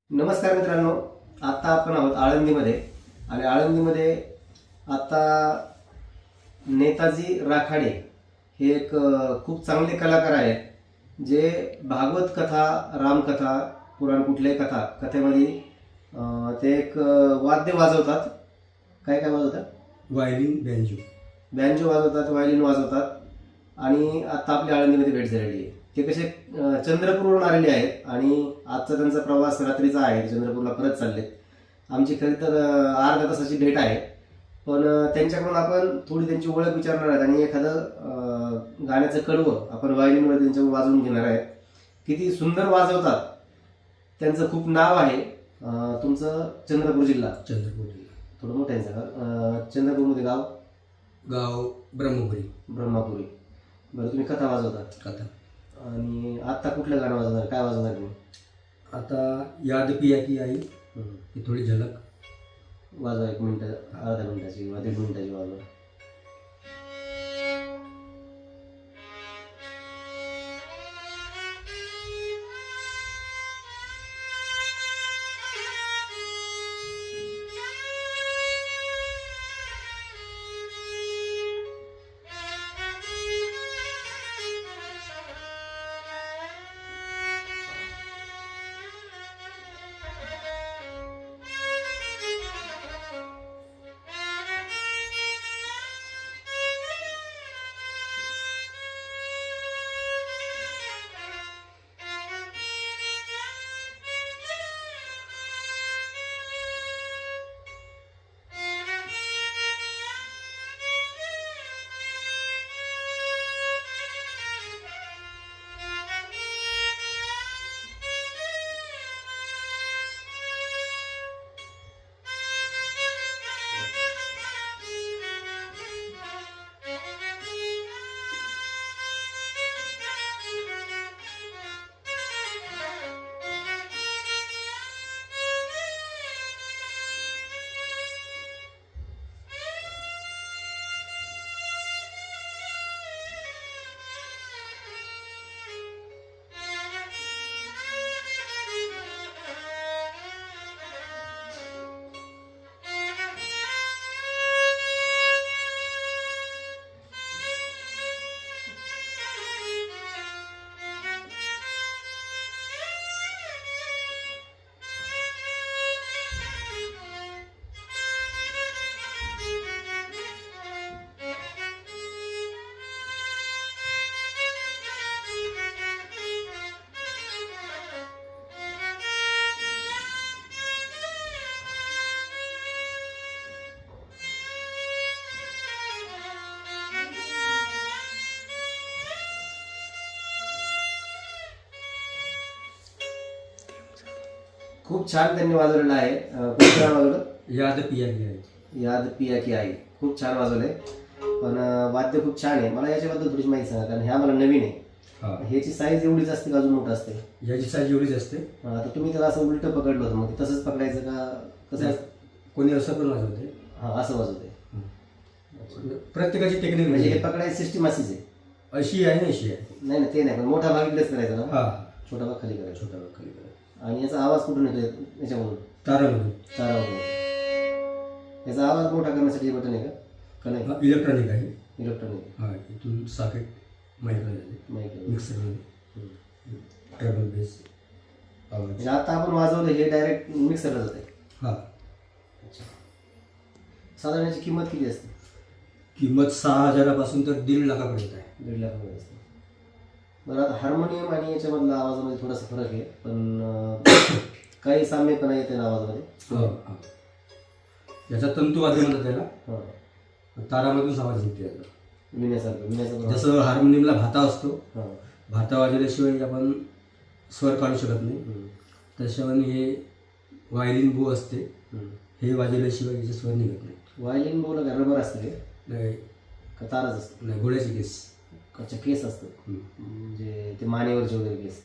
नमस्कार मित्रांनो, आता आपण आहोत आळंदीमध्ये आणि आळंदीमध्ये आता नेताजी राखाडे हे एक खूप चांगले कलाकार आहेत जे भागवत कथा, रामकथा, पुराण कुठल्याही कथेमध्ये ते एक वाद्य वाजवतात. काय काय वाजवतात? वायलिन, बँजो वाजवतात, वायलिन वाजवतात आणि आता आपल्या आळंदीमध्ये भेट झालेली आहे. ते कसे चंद्रपूरवरून आलेले आहेत आणि आजचा त्यांचा प्रवास रात्रीचा आहे. चंद्रपूरला परत चाललेत. आमची खरी तर अर्ध्या तासाची भेट आहे, पण त्यांच्याकडून आपण थोडी त्यांची ओळख विचारणार आहेत आणि एखादं गाण्याचं कडवं आपण वायलिनवर त्यांच्याकडून वाजवून घेणार आहेत. किती सुंदर वाजवतात, त्यांचं खूप नाव आहे. तुमचं चंद्रपूर जिल्हा थोडं मोठं आहे सगळं. चंद्रपूरमध्ये गाव ब्रह्मपुरी. बरं, तुम्ही कथा वाजवता आणि आत्ता कुठलं गाणं वाजवणार, काय वाजवणार तुम्ही? आता याद पिया की आई ही थोडी झलक वाजवा. 1 मिनिट, अर्ध्या मिनिटाची किंवा 1.5 मिनिटाची वाजवा. खूप छान त्यांनी वाजवलेलं आहे. खूप छान वाजवलं. याद पिया की आई. याद पिया की आई खूप छान वाजवलंय, पण वाद्य खूप छान आहे. मला याच्याबद्दल थोडीशी माहिती सांगा, कारण ह्या मला नवीन आहे. ह्याची साईज एवढीच असते का अजून मोठं असते? याची साईज एवढीच असते. आता तुम्ही त्याला असं उलटं पकडलं होतं, मग तसंच पकडायचं का कसं? कोणी असं पण वाजवते. हां, असं वाजवते. प्रत्येकाची टेक्निक म्हणजे हे पकडायची सिस्टीम अशीच आहे? अशी आहे ना, अशी आहे. नाही ना, ते नाही, पण मोठा भाग इकडेच करायचा ना. हा, छोटा भाग खाली करायचा. छोटा भाग खाली करायचा. आणि याचा आवाज कुठून येतो? याच्यामधून, तारामधून. याचा आवाज मोठा करण्यासाठी बटन आहे का नाही? इलेक्ट्रॉनिक आहे. इलेक्ट्रॉनिक. हा, इथून सॉकेट माईक मिक्सरमध्ये ट्रबल बेस आवाज. म्हणजे आता आपण वाजवलं हे डायरेक्ट मिक्सरला जाते. हा. अच्छा. साधारण याची किंमत किती असते? किंमत 6,000पासून तर 1.5 लाखापर्यंत आहे. 1.5 लाखापर्यंत असते. बरं, आता हार्मोनियम आणि याच्यामधला आवाजामध्ये थोडासा फरक आहे, पण काही साम्यपणा येते ना आवाजामध्ये. याचा तंतुवाद्य म्हणतात त्याला. हां, तारामधून आवाज येते याचा. विण्यासारखं. जसं हार्मोनियमला भाता असतो, हां. भाता वाजवल्याशिवाय आपण स्वर काढू शकत नाही, तशाने हे वायलिन बो असते, हे वाजवल्याशिवाय याचे स्वर निघत नाही. वायलिन बोला का रबर असते नाही का तारच असते? नाही, घोड्याची केस. अच्छा, केस असतात म्हणजे ते मानेवरचे वगैरे केस.